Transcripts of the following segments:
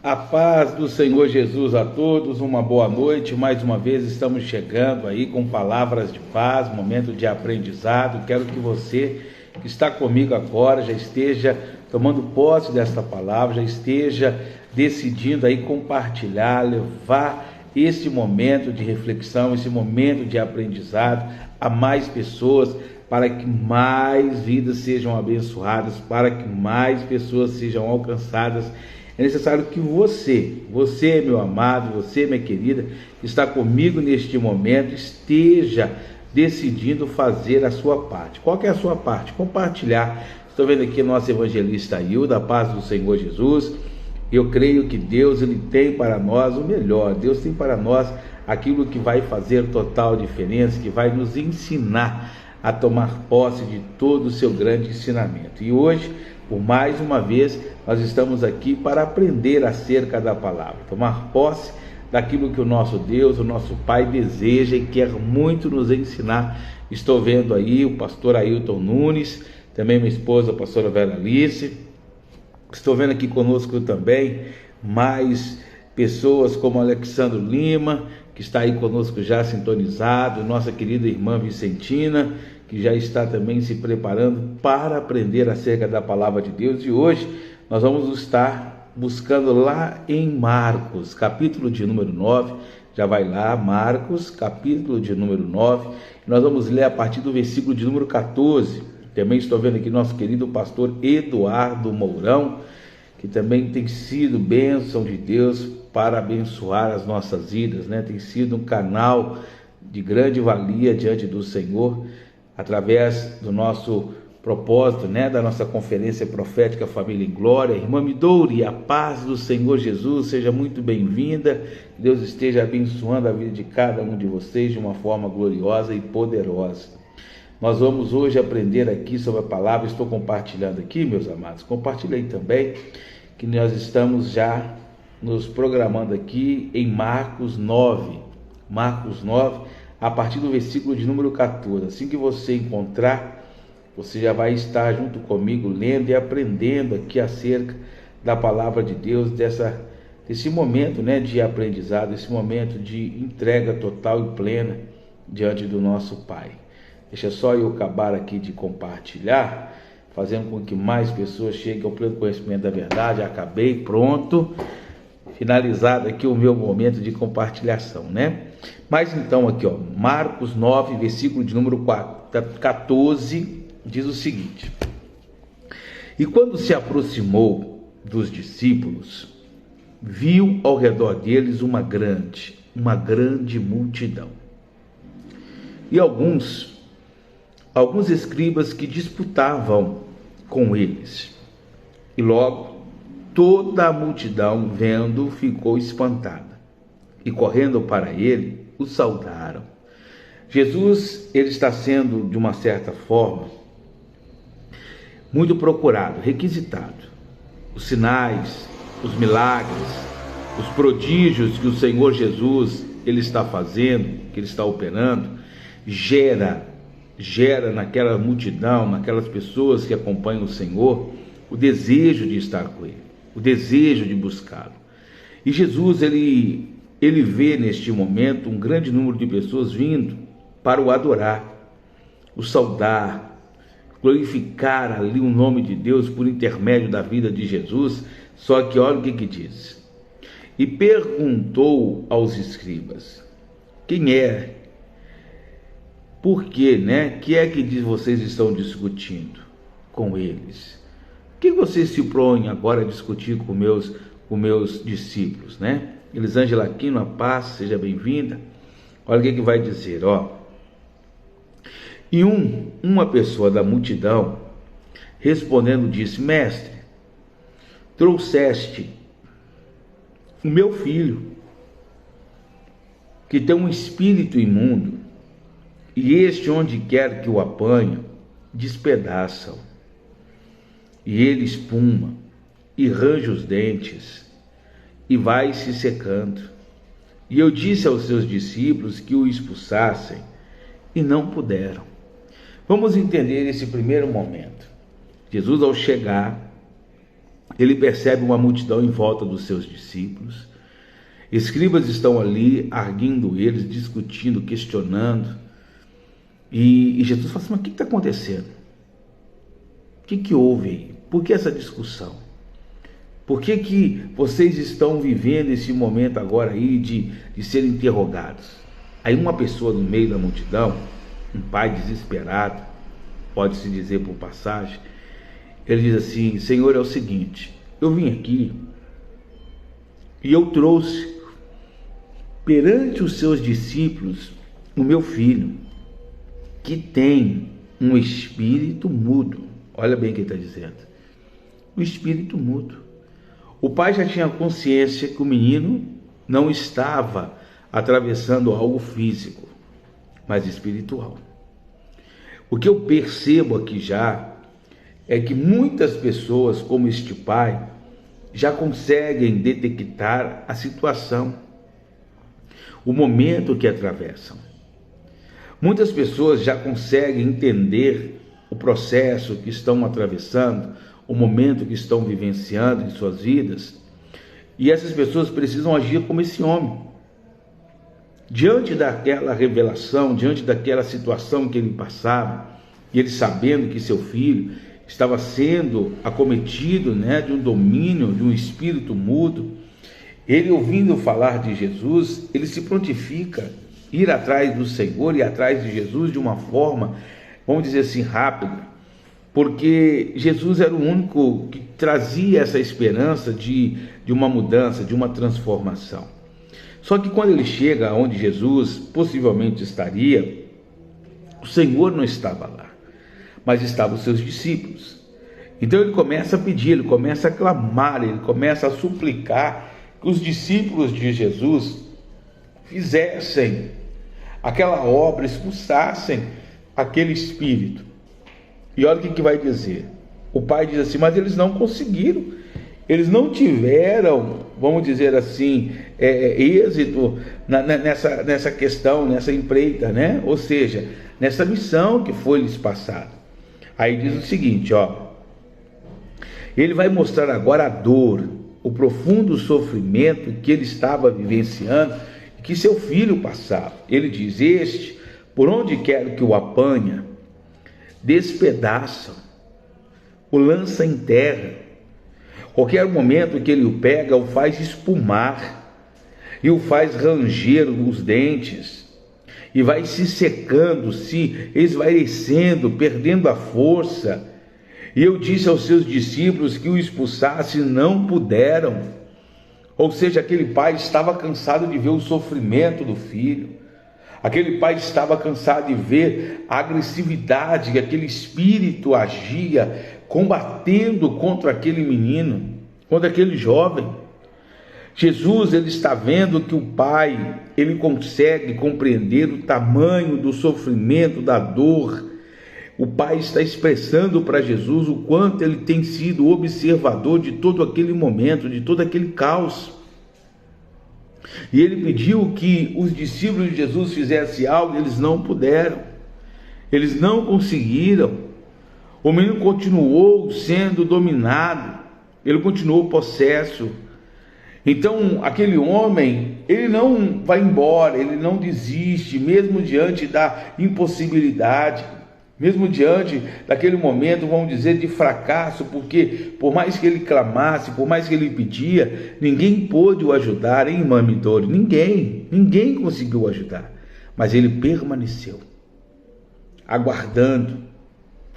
A paz do Senhor Jesus a todos, uma boa noite. Mais uma vez estamos chegando aí com palavras de paz, momento de aprendizado. Quero que você que está comigo agora já esteja tomando posse desta palavra, já esteja decidindo aí compartilhar, levar esse momento de reflexão, esse momento de aprendizado a mais pessoas, para que mais vidas sejam abençoadas, para que mais pessoas sejam alcançadas. É necessário que você, meu amado, você, minha querida, que está comigo neste momento, esteja decidindo fazer a sua parte. Qual que é a sua parte? Compartilhar. Estou vendo aqui nosso evangelista Hilda, a paz do Senhor Jesus. Eu creio que Deus, Ele tem para nós o melhor. Deus tem para nós aquilo que vai fazer total diferença, que vai nos ensinar a tomar posse de todo o seu grande ensinamento. E hoje, por mais uma vez, nós estamos aqui para aprender acerca da palavra, tomar posse daquilo que o nosso Deus, o nosso Pai deseja e quer muito nos ensinar. Estou vendo aí o pastor Ailton Nunes, também minha esposa, a pastora Vera Alice. Estou vendo aqui conosco também mais pessoas como Alexandre Lima, que está aí conosco já sintonizado, nossa querida irmã Vicentina, que já está também se preparando para aprender acerca da palavra de Deus. E hoje nós vamos estar buscando lá em Marcos, capítulo de número 9, já vai lá, Marcos, capítulo de número 9, nós vamos ler a partir do versículo de número 14, também estou vendo aqui nosso querido pastor Eduardo Mourão, que também tem sido bênção de Deus para abençoar as nossas vidas, né? Tem sido um canal de grande valia diante do Senhor, através do nosso propósito, né? Da nossa conferência profética Família em Glória. Irmã Midouri, a paz do Senhor Jesus, seja muito bem-vinda, Deus esteja abençoando a vida de cada um de vocês de uma forma gloriosa e poderosa. Nós vamos hoje aprender aqui sobre a palavra. Estou compartilhando aqui, meus amados, compartilhei também que nós estamos já nos programando aqui em Marcos 9, a partir do versículo de número 14. Assim que você encontrar, você já vai estar junto comigo lendo e aprendendo aqui acerca da palavra de Deus, desse momento, né, de aprendizado, esse momento de entrega total e plena diante do nosso Pai. Deixa só eu acabar aqui de compartilhar, fazendo com que mais pessoas cheguem ao pleno conhecimento da verdade. Acabei, pronto, finalizado aqui o meu momento de compartilhação, né? Mas então aqui, ó, Marcos 9, versículo de número 14, diz o seguinte: E quando se aproximou dos discípulos, viu ao redor deles uma grande multidão, e alguns escribas que disputavam com eles. E logo toda a multidão, vendo, ficou espantada, e correndo para ele, o saudaram. Jesus, ele está sendo, de uma certa forma, muito procurado, requisitado. Os sinais, os milagres, os prodígios que o Senhor Jesus, ele está fazendo, que ele está operando, gera naquela multidão, naquelas pessoas que acompanham o Senhor, o desejo de estar com Ele, o desejo de buscá-lo. E Jesus, ele vê neste momento um grande número de pessoas vindo para o adorar, o saudar, glorificar ali o nome de Deus por intermédio da vida de Jesus. Só que olha o que diz: E perguntou aos escribas: Quem é? Por quê, né? Que é que vocês estão discutindo com eles? O que vocês se propõem agora a discutir com meus discípulos, né? Elisângela Aquino, a paz, seja bem-vinda. Olha o que vai dizer, ó. E uma pessoa da multidão, respondendo, disse: Mestre, trouxeste o meu filho, que tem um espírito imundo, e este, onde quer que o apanhe, despedaça-o, e ele espuma, e range os dentes, e vai se secando. E eu disse aos seus discípulos que o expulsassem, e não puderam. Vamos entender esse primeiro momento. Jesus, ao chegar, ele percebe uma multidão em volta dos seus discípulos. Escribas estão ali, arguindo eles, discutindo, questionando. E Jesus fala assim: mas o que está acontecendo? O que houve aí? Por que essa discussão? Por que vocês estão vivendo esse momento agora aí de serem interrogados? Aí uma pessoa no meio da multidão, um pai desesperado, pode-se dizer por passagem, ele diz assim: Senhor, é o seguinte, eu vim aqui e eu trouxe perante os seus discípulos o meu filho, que tem um espírito mudo. Olha bem o que ele está dizendo: o espírito mudo. O pai já tinha consciência que o menino não estava atravessando algo físico, mas espiritual. O que eu percebo aqui já é que muitas pessoas, como este pai, já conseguem detectar a situação, o momento que atravessam. Muitas pessoas já conseguem entender o processo que estão atravessando, o momento que estão vivenciando em suas vidas, e essas pessoas precisam agir como esse homem. Diante daquela revelação, diante daquela situação que ele passava, e ele sabendo que seu filho estava sendo acometido, de um domínio, de um espírito mudo, ele, ouvindo falar de Jesus, ele se prontifica ir atrás do Senhor e atrás de Jesus de uma forma, vamos dizer assim, rápida, porque Jesus era o único que trazia essa esperança de uma mudança, de uma transformação. Só que quando ele chega onde Jesus possivelmente estaria, o Senhor não estava lá, mas estavam os seus discípulos. Então ele começa a pedir, ele começa a clamar, ele começa a suplicar que os discípulos de Jesus fizessem aquela obra, expulsassem aquele espírito. E olha o que vai dizer. O pai diz assim: mas eles não conseguiram, eles não tiveram, vamos dizer assim, êxito nessa questão, nessa empreita, ou seja, nessa missão que foi lhes passada. Aí diz o seguinte, ele vai mostrar agora a dor, o profundo sofrimento que ele estava vivenciando e que seu filho passava. Ele diz: este, por onde quer que o apanha, despedaça, o lança em terra. Qualquer momento que ele o pega, o faz espumar e o faz ranger os dentes, e vai se secando, se esvaecendo, perdendo a força. E eu disse aos seus discípulos que o expulsassem, não puderam. Ou seja, aquele pai estava cansado de ver o sofrimento do filho. Aquele pai estava cansado de ver a agressividade que aquele espírito agia, combatendo contra aquele menino, contra aquele jovem. Jesus, ele está vendo que o pai, ele consegue compreender o tamanho do sofrimento, da dor. O pai está expressando para Jesus o quanto ele tem sido observador de todo aquele momento, de todo aquele caos. E ele pediu que os discípulos de Jesus fizessem algo, eles não puderam, eles não conseguiram. O menino continuou sendo dominado, ele continuou possesso. Então aquele homem, ele não vai embora, ele não desiste, mesmo diante da impossibilidade, mesmo diante daquele momento, vamos dizer, de fracasso, porque por mais que ele clamasse, por mais que ele pedia, ninguém pôde o ajudar, hein, irmã Midori? Ninguém conseguiu ajudar, mas ele permaneceu, aguardando,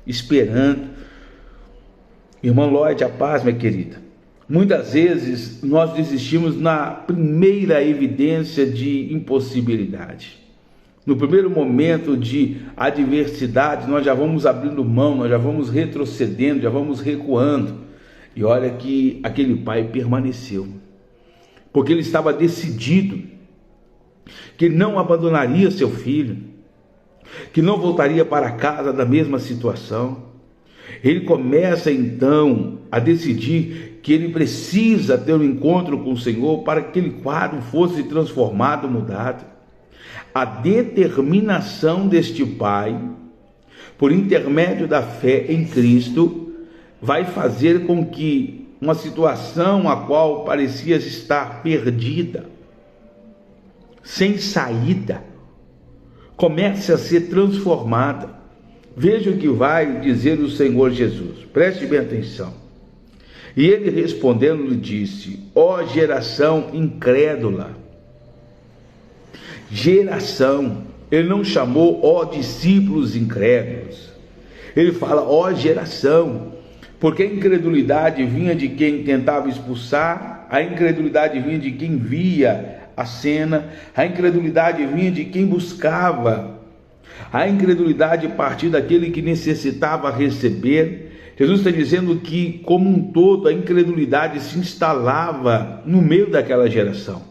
esperando. Irmã Lloyd, a paz, minha querida. Muitas vezes nós desistimos na primeira evidência de impossibilidade. No primeiro momento de adversidade, nós já vamos abrindo mão, nós já vamos retrocedendo, já vamos recuando. E olha que aquele pai permaneceu, porque ele estava decidido que não abandonaria seu filho, que não voltaria para casa da mesma situação. Ele começa então a decidir que ele precisa ter um encontro com o Senhor para que aquele quadro fosse transformado, mudado. A determinação deste pai, por intermédio da fé em Cristo, vai fazer com que uma situação a qual parecia estar perdida, sem saída, comece a ser transformada. Veja o que vai dizer o Senhor Jesus, preste bem atenção. E ele respondendo lhe disse: ó geração incrédula. Geração, ele não chamou ó discípulos incrédulos, ele fala ó geração, porque a incredulidade vinha de quem tentava expulsar, a incredulidade vinha de quem via a cena, a incredulidade vinha de quem buscava, a incredulidade partia daquele que necessitava receber. Jesus está dizendo que, como um todo, a incredulidade se instalava no meio daquela geração.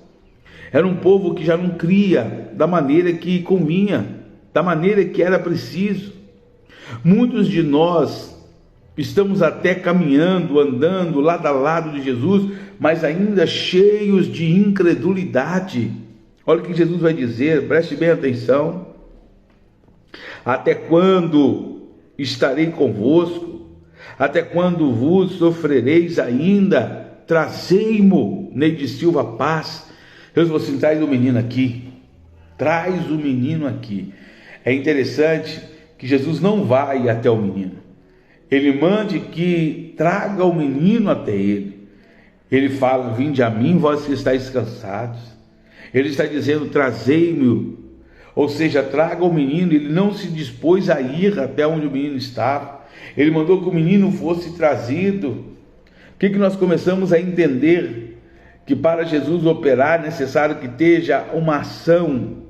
Era um povo que já não cria da maneira que convinha, da maneira que era preciso. Muitos de nós estamos até caminhando, andando lado a lado de Jesus, mas ainda cheios de incredulidade. Olha o que Jesus vai dizer, preste bem atenção. Até quando estarei convosco? Até quando vos sofrereis ainda? Trazei-mo, Neide Silva Paz. Deus, você traz o menino aqui. Traz o menino aqui. É interessante que Jesus não vai até o menino. Ele mande que traga o menino até ele. Ele fala: vinde a mim, vós que estáis cansados. Ele está dizendo: trazei-me. Ou seja, traga o menino. Ele não se dispôs a ir até onde o menino estava. Ele mandou que o menino fosse trazido. O que nós começamos a entender? Que para Jesus operar é necessário que esteja uma ação,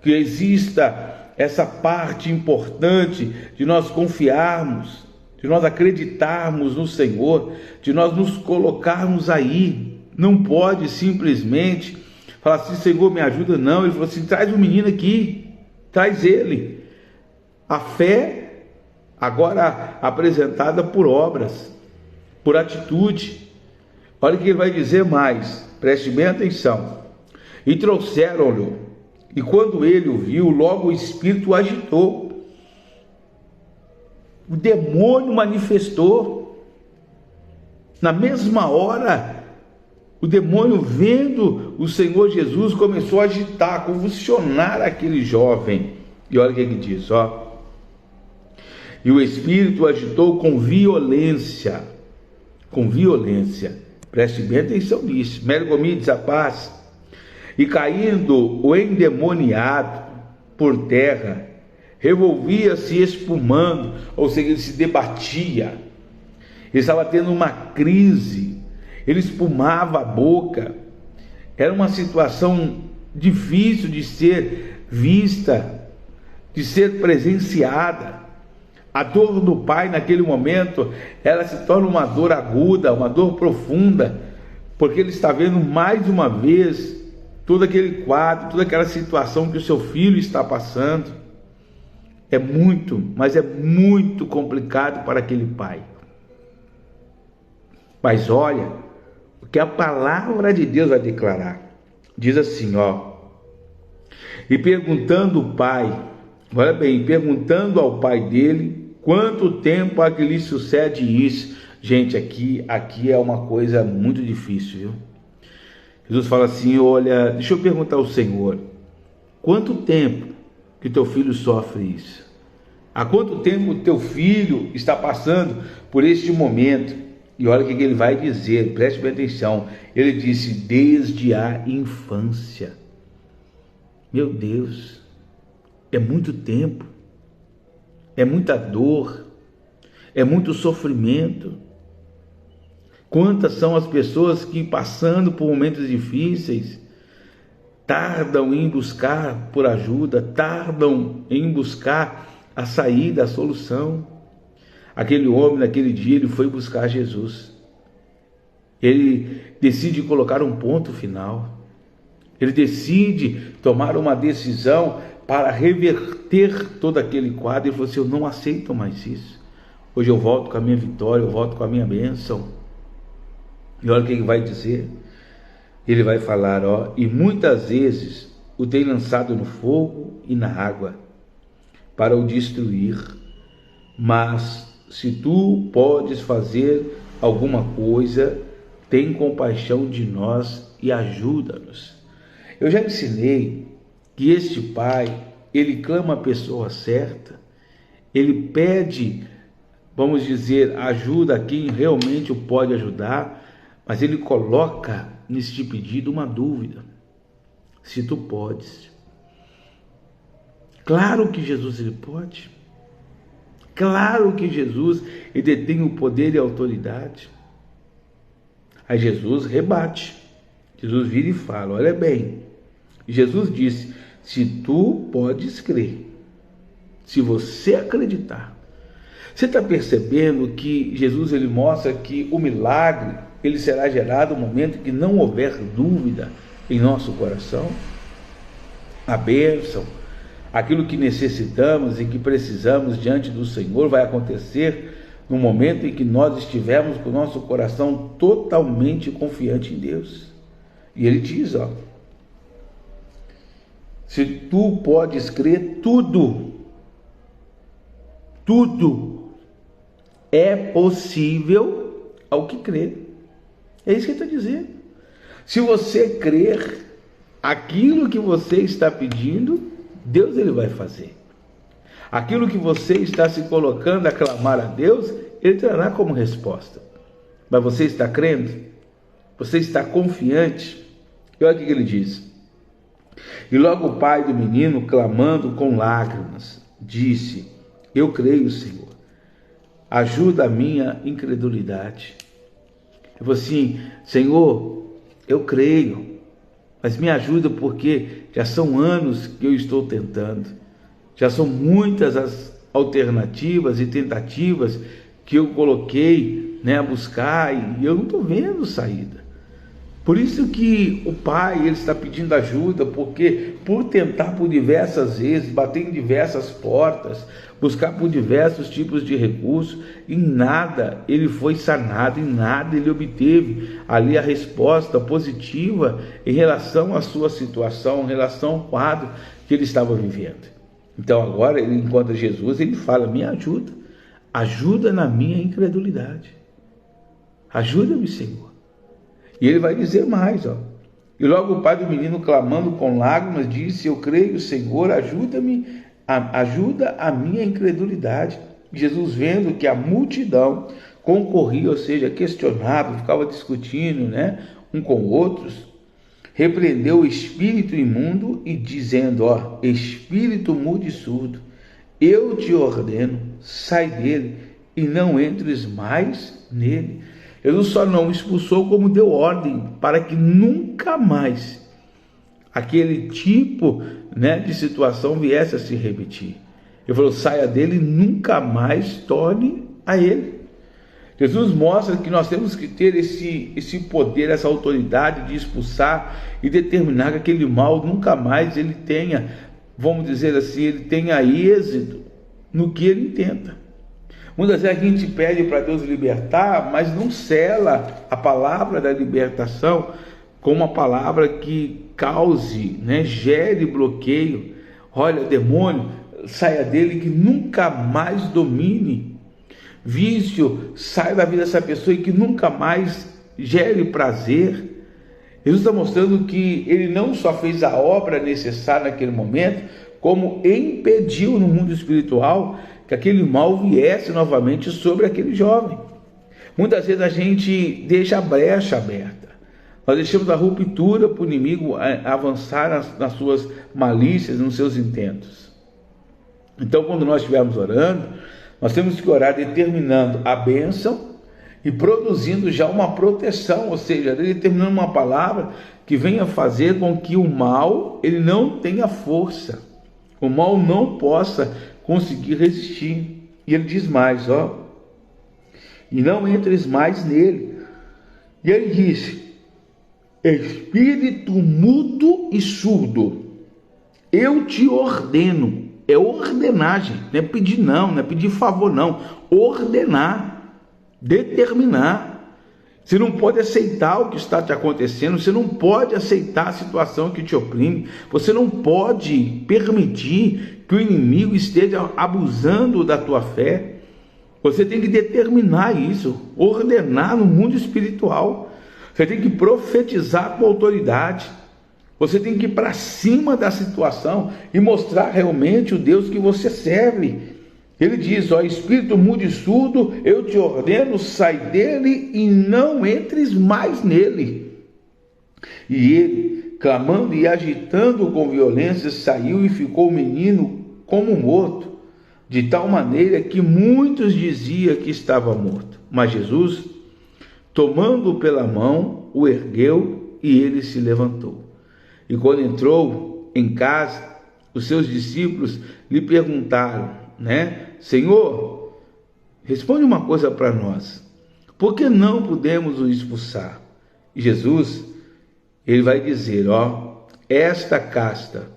que exista essa parte importante de nós confiarmos, de nós acreditarmos no Senhor, de nós nos colocarmos aí. Não pode simplesmente falar assim: Senhor, me ajuda. Não, ele falou assim: traz o menino aqui, traz ele. A fé agora apresentada por obras, por atitude. Olha o que ele vai dizer mais, preste bem atenção. E trouxeram-lhe, e quando ele o viu, logo o espírito o agitou. O demônio manifestou. Na mesma hora, o demônio, vendo o Senhor Jesus, começou a agitar, a convulsionar aquele jovem. E olha o que ele diz, ó. E o espírito o agitou com violência. Com violência. Preste bem atenção nisso. Mergomides a paz. E caindo o endemoniado por terra, revolvia-se espumando, ou seja, ele se debatia. Ele estava tendo uma crise. Ele espumava a boca. Era uma situação difícil de ser vista, de ser presenciada. A dor do pai naquele momento, ela se torna uma dor aguda, uma dor profunda, porque ele está vendo mais uma vez todo aquele quadro, toda aquela situação que o seu filho está passando. É muito, mas é muito complicado para aquele pai. Mas olha o que a palavra de Deus vai declarar. Diz assim, ó: e perguntando o pai, olha bem, perguntando ao pai dele quanto tempo há que lhe sucede isso. Gente, aqui é uma coisa muito difícil, viu? Jesus fala assim: olha, deixa eu perguntar ao Senhor, quanto tempo que teu filho sofre isso? Há quanto tempo teu filho está passando por este momento? E olha o que ele vai dizer, preste bem atenção. Ele disse: desde a infância. Meu Deus, é muito tempo, é muita dor, é muito sofrimento. Quantas são as pessoas que, passando por momentos difíceis, tardam em buscar por ajuda, tardam em buscar a saída, a solução. Aquele homem, naquele dia, ele foi buscar Jesus. Ele decide colocar um ponto final. Ele decide tomar uma decisão para reverter todo aquele quadro. Ele falou assim: eu não aceito mais isso. Hoje eu volto com a minha vitória, eu volto com a minha bênção. E olha o que ele vai dizer. Ele vai falar, ó: e muitas vezes o tem lançado no fogo e na água para o destruir. Mas se tu podes fazer alguma coisa, tem compaixão de nós e ajuda-nos. Eu já ensinei que este pai, ele clama a pessoa certa, ele pede, vamos dizer, ajuda a quem realmente o pode ajudar, mas ele coloca neste pedido uma dúvida: se tu podes. Claro que Jesus ele pode. Claro que Jesus ele detém o poder e a autoridade. Aí Jesus rebate. Jesus vira e fala: olha bem. Jesus disse: se tu podes crer, se você acreditar. Você está percebendo que Jesus ele mostra que o milagre ele será gerado no momento que não houver dúvida em nosso coração? A bênção, aquilo que necessitamos e que precisamos diante do Senhor vai acontecer no momento em que nós estivermos com o nosso coração totalmente confiante em Deus. E ele diz, se tu podes crer, tudo é possível ao que crê. É isso que ele está dizendo. Se você crer, aquilo que você está pedindo, Deus ele vai fazer. Aquilo que você está se colocando a clamar a Deus, ele trará como resposta. Mas você está crendo? Você está confiante? E olha o que ele diz. E logo o pai do menino, clamando com lágrimas, disse: eu creio, Senhor, ajuda a minha incredulidade. Eu falei assim: Senhor, eu creio, mas me ajuda, porque já são anos que eu estou tentando, já são muitas as alternativas e tentativas que eu coloquei, a buscar, e eu não estou vendo saída. Por isso que o pai ele está pedindo ajuda, porque por tentar por diversas vezes, bater em diversas portas, buscar por diversos tipos de recursos, em nada ele foi sanado, em nada ele obteve ali a resposta positiva em relação à sua situação, em relação ao quadro que ele estava vivendo. Então agora ele encontra Jesus, ele fala: me ajuda, ajuda na minha incredulidade, ajuda-me, Senhor. E ele vai dizer mais, e logo o pai do menino, clamando com lágrimas, disse: eu creio, Senhor, ajuda-me, ajuda a minha incredulidade. Jesus, vendo que a multidão concorria, ou seja, questionava, ficava discutindo, um com outros, repreendeu o espírito imundo e dizendo: espírito mudo e surdo, eu te ordeno, sai dele e não entres mais nele. Jesus só não expulsou, como deu ordem para que nunca mais aquele tipo de situação viesse a se repetir. Ele falou: saia dele e nunca mais torne a ele. Jesus mostra que nós temos que ter esse poder, essa autoridade de expulsar e determinar que aquele mal nunca mais ele tenha, vamos dizer assim, ele tenha êxito no que ele intenta. Muitas vezes a gente pede para Deus libertar, mas não sela a palavra da libertação com uma palavra que cause, gere bloqueio. Olha, demônio, saia dele, que nunca mais domine. Vício, saia da vida dessa pessoa e que nunca mais gere prazer. Jesus está mostrando que ele não só fez a obra necessária naquele momento, como impediu no mundo espiritual que aquele mal viesse novamente sobre aquele jovem. Muitas vezes a gente deixa a brecha aberta, nós deixamos a ruptura para o inimigo avançar nas suas malícias, nos seus intentos. Então, quando nós estivermos orando, nós temos que orar determinando a bênção e produzindo já uma proteção, ou seja, determinando uma palavra que venha fazer com que o mal ele não tenha força, o mal não possa conseguir resistir. E ele diz mais, e não entres mais nele. E ele disse: espírito mudo e surdo, eu te ordeno. É ordenagem, não é pedir não é pedir favor não, ordenar, determinar. Você não pode aceitar o que está te acontecendo, você não pode aceitar a situação que te oprime, você não pode permitir que o inimigo esteja abusando da tua fé. Você tem que determinar isso, ordenar no mundo espiritual. Você tem que profetizar com autoridade. Você tem que ir para cima da situação e mostrar realmente o Deus que você serve. Ele diz, ó, espírito mudo e surdo, eu te ordeno, sai dele e não entres mais nele. E ele, clamando e agitando com violência, saiu e ficou o menino como morto, de tal maneira que muitos diziam que estava morto. Mas Jesus, tomando-o pela mão, o ergueu e ele se levantou. E quando entrou em casa, os seus discípulos lhe perguntaram, Senhor, responde uma coisa para nós. Por que não podemos o expulsar? E Jesus, ele vai dizer, esta casta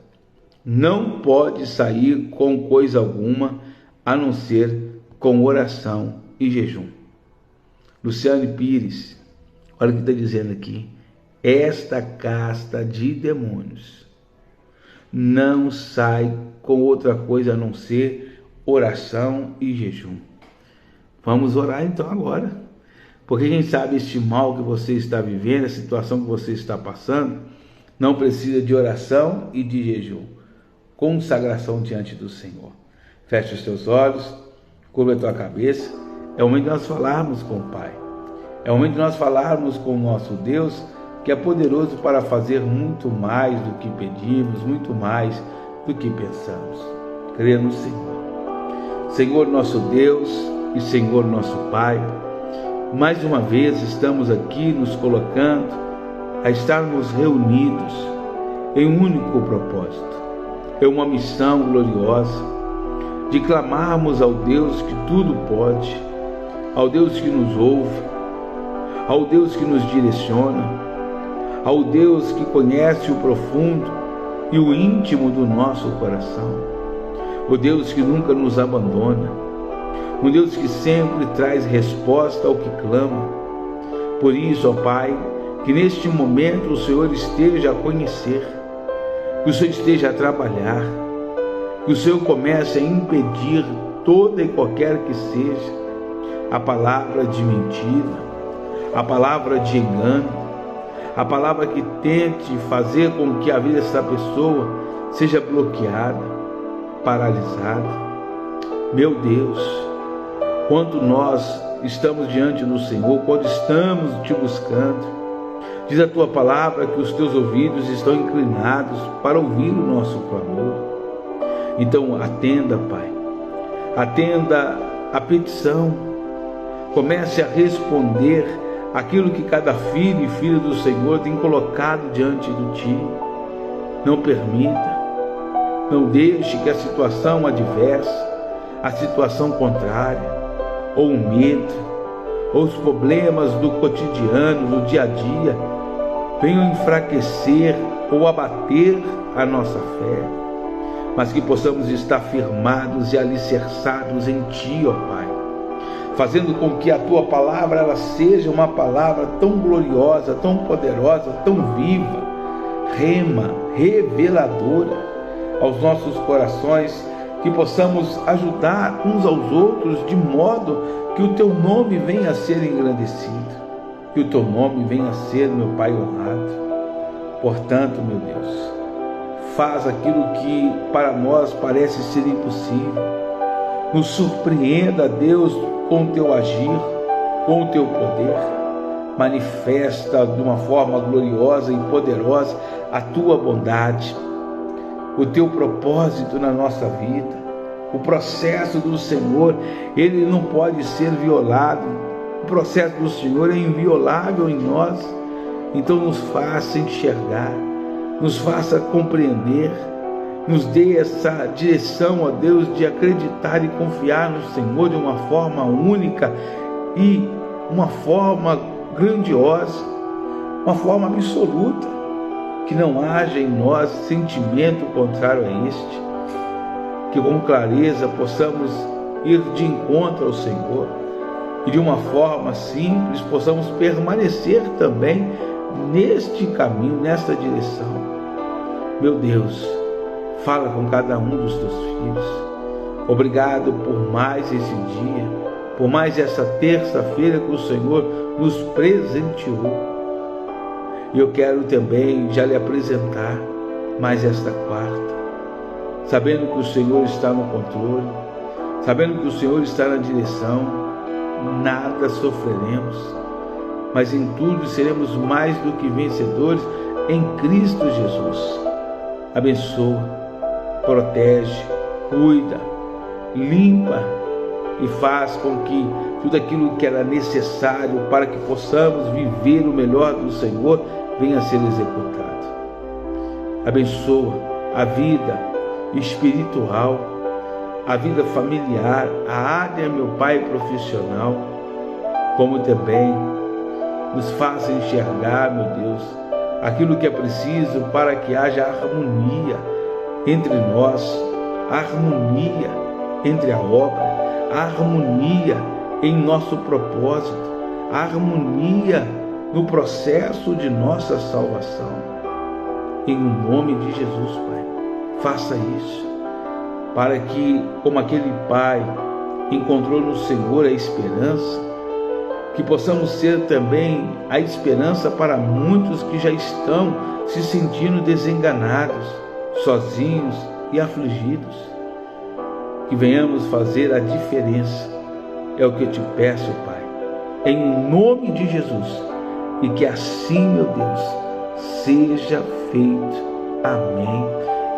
não pode sair com coisa alguma, a não ser com oração e jejum. Luciane Pires, olha o que está dizendo aqui. Esta casta de demônios não sai com outra coisa a não ser oração e jejum. Vamos orar então agora. Porque quem sabe este mal que você está vivendo, a situação que você está passando, não precisa de oração e de jejum. Consagração diante do Senhor. Feche os teus olhos, curva a tua cabeça. É o momento de nós falarmos com o Pai. É o momento de nós falarmos com o nosso Deus, que é poderoso para fazer muito mais do que pedimos, muito mais do que pensamos. Creia no Senhor. Senhor nosso Deus e Senhor nosso Pai, mais uma vez estamos aqui nos colocando a estarmos reunidos em um único propósito, em uma missão gloriosa, de clamarmos ao Deus que tudo pode, ao Deus que nos ouve, ao Deus que nos direciona, ao Deus que conhece o profundo e o íntimo do nosso coração, o Deus que nunca nos abandona, um Deus que sempre traz resposta ao que clama. Por isso, ó Pai, que neste momento o Senhor esteja a conhecer, que o Senhor esteja a trabalhar, que o Senhor comece a impedir toda e qualquer que seja a palavra de mentira, a palavra de engano, a palavra que tente fazer com que a vida dessa pessoa seja bloqueada, paralisada. Meu Deus, quando nós estamos diante do Senhor, quando estamos te buscando, diz a tua palavra que os teus ouvidos estão inclinados para ouvir o nosso clamor. Então atenda, Pai, atenda a petição, comece a responder aquilo que cada filho e filha do Senhor tem colocado diante de ti. Não permita, não deixe que a situação adversa, a situação contrária, ou o medo, ou os problemas do cotidiano, do dia a dia, venham enfraquecer ou abater a nossa fé, mas que possamos estar firmados e alicerçados em ti, ó Pai, fazendo com que a tua palavra ela seja uma palavra tão gloriosa, tão poderosa, tão viva, reveladora aos nossos corações, que possamos ajudar uns aos outros de modo que o teu nome venha a ser engrandecido, que o teu nome venha a ser, meu Pai, honrado. Portanto, meu Deus, faz aquilo que para nós parece ser impossível. Nos surpreenda, Deus, com o teu agir, com o teu poder. Manifesta de uma forma gloriosa e poderosa a tua bondade, o teu propósito na nossa vida. O processo do Senhor, ele não pode ser violado. O processo do Senhor é inviolável em nós. Então nos faça enxergar, nos faça compreender, nos dê essa direção, ó Deus, de acreditar e confiar no Senhor de uma forma única e uma forma grandiosa, uma forma absoluta, que não haja em nós sentimento contrário a este, que com clareza possamos ir de encontro ao Senhor e de uma forma simples possamos permanecer também neste caminho, nesta direção. Meu Deus, fala com cada um dos teus filhos. Obrigado por mais esse dia. por mais essa terça-feira que o Senhor nos presenteou. E eu quero também já lhe apresentar mais esta quarta, sabendo que o Senhor está no controle, sabendo que o Senhor está na direção. Nada sofreremos, mas em tudo seremos mais do que vencedores em Cristo Jesus. Abençoa, protege, cuida, limpa e faz com que tudo aquilo que era necessário para que possamos viver o melhor do Senhor venha a ser executado. Abençoa a vida espiritual, a vida familiar, a área, meu Pai, profissional, como também nos faça enxergar, meu Deus, aquilo que é preciso para que haja harmonia entre nós, harmonia entre a obra, harmonia em nosso propósito, harmonia no processo de nossa salvação. Em nome de Jesus, Pai, faça isso, para que, como aquele pai encontrou no Senhor a esperança, que possamos ser também a esperança para muitos que já estão se sentindo desenganados, sozinhos e afligidos. Que venhamos fazer a diferença, é o que eu te peço, Pai, em nome de Jesus, e que assim, meu Deus, seja feito. Amém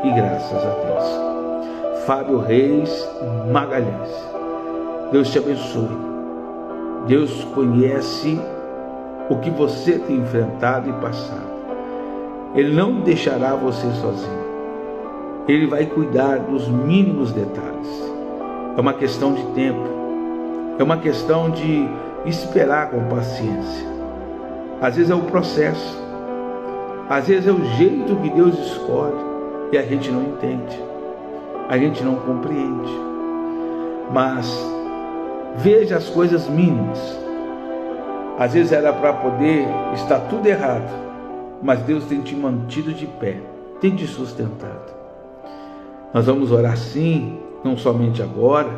e graças a Deus. Fábio Reis Magalhães, Deus te abençoe. Deus conhece o que você tem enfrentado e passado. Ele não deixará você sozinho. Ele vai cuidar dos mínimos detalhes. É uma questão de tempo. É uma questão de esperar com paciência. Às vezes é o processo. Às vezes é o jeito que Deus escolhe e a gente não entende. A gente não compreende. Mas veja as coisas mínimas. Às vezes era para poder estar tudo errado, mas Deus tem te mantido de pé, tem te sustentado. Nós vamos orar sim, não somente agora,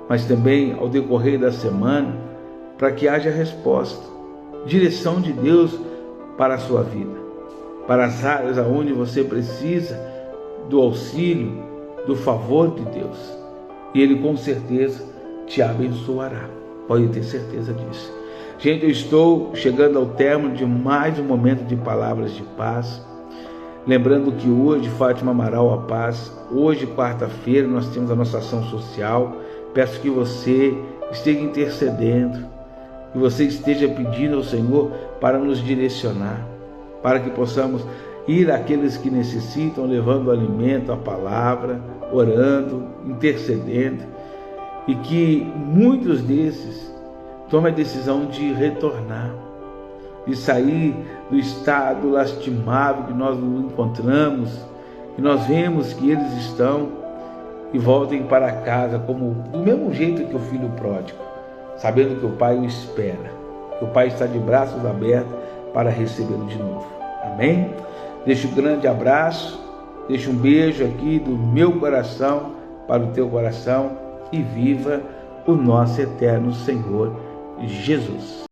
mas também ao decorrer da semana, para que haja resposta, direção de Deus para a sua vida, para as áreas onde você precisa do auxílio, do favor de Deus. E Ele com certeza te abençoará, pode ter certeza disso. Gente, eu estou chegando ao término de mais um momento de palavras de paz. Lembrando que hoje, Fátima Amaral, a paz, hoje, quarta-feira, nós temos a nossa ação social. Peço que você esteja intercedendo, que você esteja pedindo ao Senhor para nos direcionar, para que possamos ir àqueles que necessitam, levando o alimento, a palavra, orando, intercedendo, e que muitos desses tomem a decisão de retornar, de sair do estado lastimável que nós nos encontramos, que nós vemos que eles estão, e voltem para casa como do mesmo jeito que o filho pródigo, sabendo que o pai o espera, que o pai está de braços abertos para recebê-lo de novo. Amém? Deixo um grande abraço, deixo um beijo aqui do meu coração para o teu coração, e viva o nosso eterno Senhor Jesus.